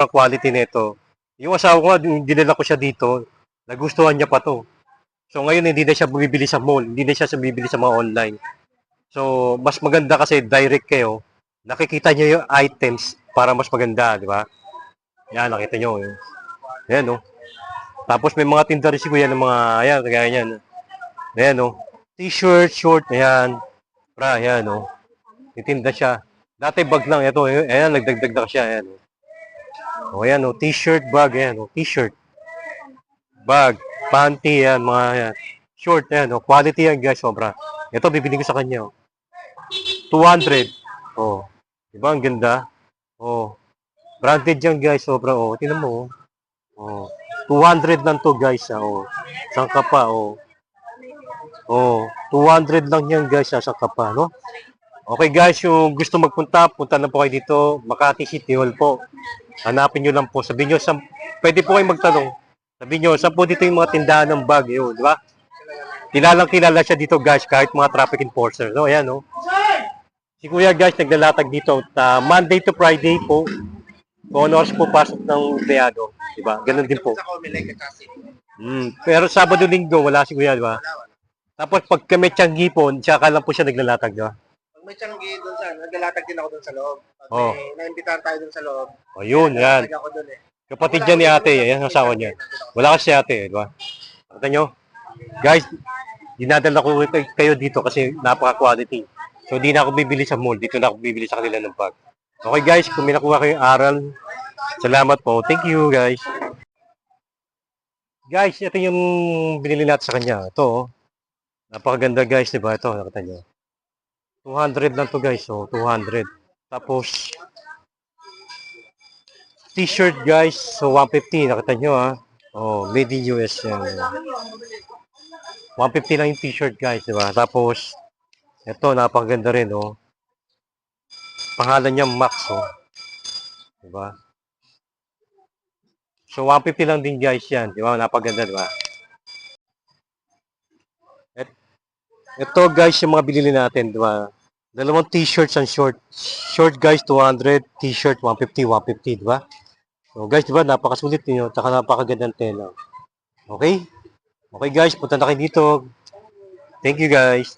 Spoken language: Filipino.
ang quality nito. Yung asawa ko nga, dinala ko siya dito, nagustuhan niya pa to. So ngayon hindi na siya bumibili sa mall, hindi na siya bumibili sa mga online. So mas maganda kasi direct kayo, nakikita niyo yung items para mas maganda, di ba? Yan, nakita niyo. Yan, no? Tapos may mga tinda rin si Kuya ng mga, ayan, kagaya yan. Ayan, no? T-shirt, short, ayan. Ayan, no? Itinda siya. Dati bag lang, ito, ayan, nagdagdag na siya, ayan. O, ayan, no? T-shirt, bag, ayan, no? T-shirt, bag, panty, yan, mga, yan. Short, ayan, no? Quality yan, guys, sobra. Ito, bibili ko sa kanya, oh. 200. Oh, diba, ang ganda? Oh, branded yan, guys, sobra, oh. Tingnan mo, oh. 200 lang to, guys, oh. Saan ka pa, oh. Oh, 200 lang yan, guys, saan ka pa, no? Okay, guys, yung gusto magpunta, punta na po kayo dito, Makati City Hall po. Hanapin nyo lang po. Sabihin nyo, pwede po kayo magtanong. Sabihin nyo, saan po dito yung mga tindahan ng bag, yun, di ba? Kilalang kilala siya dito, guys, kahit mga traffic enforcer. No, ayan, no? Si Kuya, guys, naglalatag dito. Monday to Friday po. Kung ano oras po pasok ng empleyado. Di ba? Ganun din po. Pero Sabado, Linggo, wala si Kuya, di ba? Tapos pag kami tiyanggi po, tsaka lang po siya naglalatag, di ba? May tiyanggi doon sa, naglalatag din ako doon sa loob. Pag Oh. may naimbitahan tayo doon sa loob. O, yun, yan. Naglalatag ako doon eh. Kapatid niya ni ate, yan ang asawa niya. Wala kasi ate, di ba? Nakita nyo? Guys, dinadala ko kayo dito kasi napaka-quality. So, di na ako bibili sa mall. Dito na ako bibili sa kanila ng bag. Okay, guys, kung may nakuha kayong aral, salamat po. Thank you, guys. Guys, ito yung binili natin sa kanya. Ito, oh. Napakaganda, guys, di ba? Ito, nakita nyo. 200 lang to, guys. So, 200. Tapos, t-shirt, guys. So, 150. Nakita nyo, ha? Oh, made in US yan. 150 lang yung t-shirt, guys, di ba? Tapos, ito, napakaganda rin, oh. Pangalan niya Max, oh. Di ba? So, 150 lang din, guys, yan. Di ba? Napakaganda, di ba? Ito, guys, yung mga binili natin, di ba? Dalawang t-shirts and short. Short, guys, 200. T-shirt, 150, 150, di ba? So, guys, di ba? Napakasulit niyo. Taka napakagandang tela. Okay? Okay, guys, punta na kayo dito. Thank you, guys.